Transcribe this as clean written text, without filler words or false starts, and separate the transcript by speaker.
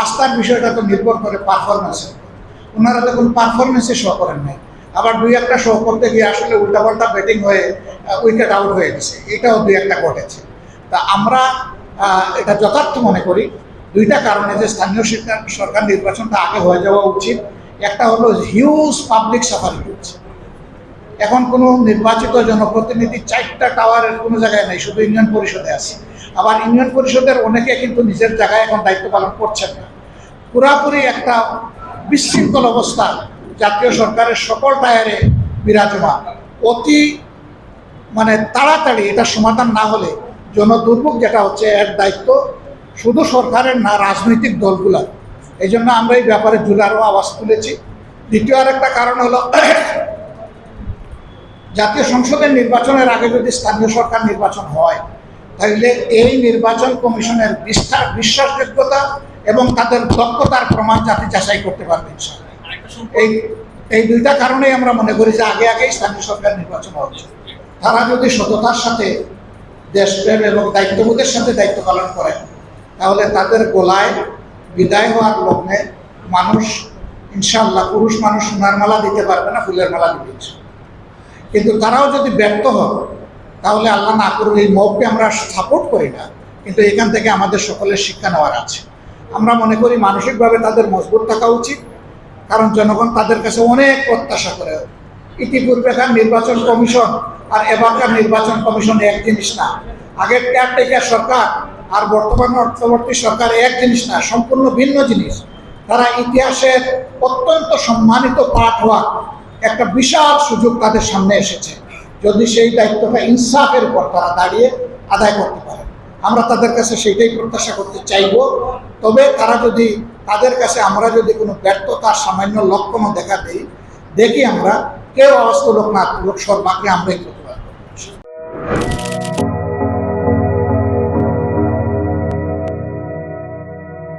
Speaker 1: আস্থার বিষয়টা তো নির্ভর করে পারফরমেন্সের। ওনারা দেখুন পারফরমেন্সে শো করেন নাই, আবার দুই একটা শো করতে গিয়ে আসলে উল্টাপাল্টা ব্যাটিং হয়ে উইকেট আউট হয়ে গেছে, এটাও দুই একটা ঘটেছে। তা আমরা এটা যথার্থ মনে করি দুইটা কারণে যে স্থানীয় সরকার নির্বাচনটা আগে হয়ে যাওয়া উচিত। একটা হলো হিউজ পাবলিক সাফারিং হচ্ছে, এখন কোনো নির্বাচিত জনপ্রতিনিধি 4টা টাওয়ারের কোনো জায়গায় নেই, শুধু ইউনিয়ন পরিষদে আছে। আবার ইউনিয়ন পরিষদের অনেকে কিন্তু নিজের জায়গায় এখন দায়িত্ব পালন করছেন না। পুরাপুরি একটা বিশৃঙ্খল অবস্থা জাতীয় সরকারের সকল টায়ারে বিরাজমান। অতি তাড়াতাড়ি এটা সমাধান না হলে জনদুর্ভোগ যেটা হচ্ছে এর দায়িত্ব শুধু সরকারের না, রাজনৈতিক দলগুলার। এই জন্য আমরা এই ব্যাপারে জোরালো আওয়াজ তুলেছি। দ্বিতীয় আরেকটা কারণ হলো জাতীয় সংসদের নির্বাচনের আগে যদি স্থানীয় সরকার নির্বাচন হয় তাহলে এই নির্বাচন কমিশনের বিশ্বাসযোগ্যতা এবং তাদের দক্ষতার প্রমাণ জাতি যাচাই করতে পারবে। এই দুইটা কারণেই আমরা মনে করি যে আগেই স্থানীয় সরকার নির্বাচন হওয়া উচিত। তারা যদি সততার সাথে দেশপ্রেম এবং দায়িত্ববোধের সাথে দায়িত্ব পালন করেন তাহলে তাদের গোলায় বিদায় হওয়ার লগ্নে মানুষ ইনশাআল্লাহ, পুরুষ মানুষ সোনার মালা দিতে পারবে না, ফুলের মালা দিবে। কিন্তু তারাও যদি ব্যর্থ হয় তাহলে আল্লাহ না করুন, এই মবকে আমরা সাপোর্ট করি না, কিন্তু এখান থেকে আমাদের সকলের শিক্ষা নেওয়ার আছে। আমরা মনে করি মানসিকভাবে তাদের মজবুত থাকা উচিত, কারণ জনগণ তাদের কাছে অনেক প্রত্যাশা করে। ইতিপূর্বেকার নির্বাচন কমিশন আর এবারকার নির্বাচন কমিশন এক জিনিস না। আগের কেয়ারটেকার সরকার আর বর্তমান অর্থবর্তী সরকার এক জিনিস না, সম্পূর্ণ ভিন্ন জিনিস। তারা ইতিহাসের অত্যন্ত সম্মানিত পাঠ হওয়া একটা বিশাল সুযোগ তাদের সামনে এসেছে, যদি সেই দায়িত্বটা ইনসাফের উপর তারা দাঁড়িয়ে আদায় করতে পারে। আমরা তাদের কাছে সেইটাই প্রত্যাশা করতে চাইব। তবে তাদের কাছে আমরা যদি কোনো ব্যর্থতার সামান্য লক্ষণও দেখি আমরা কেউ অবস্থ লোক না, লোক সর্বাগ্রে আমরাই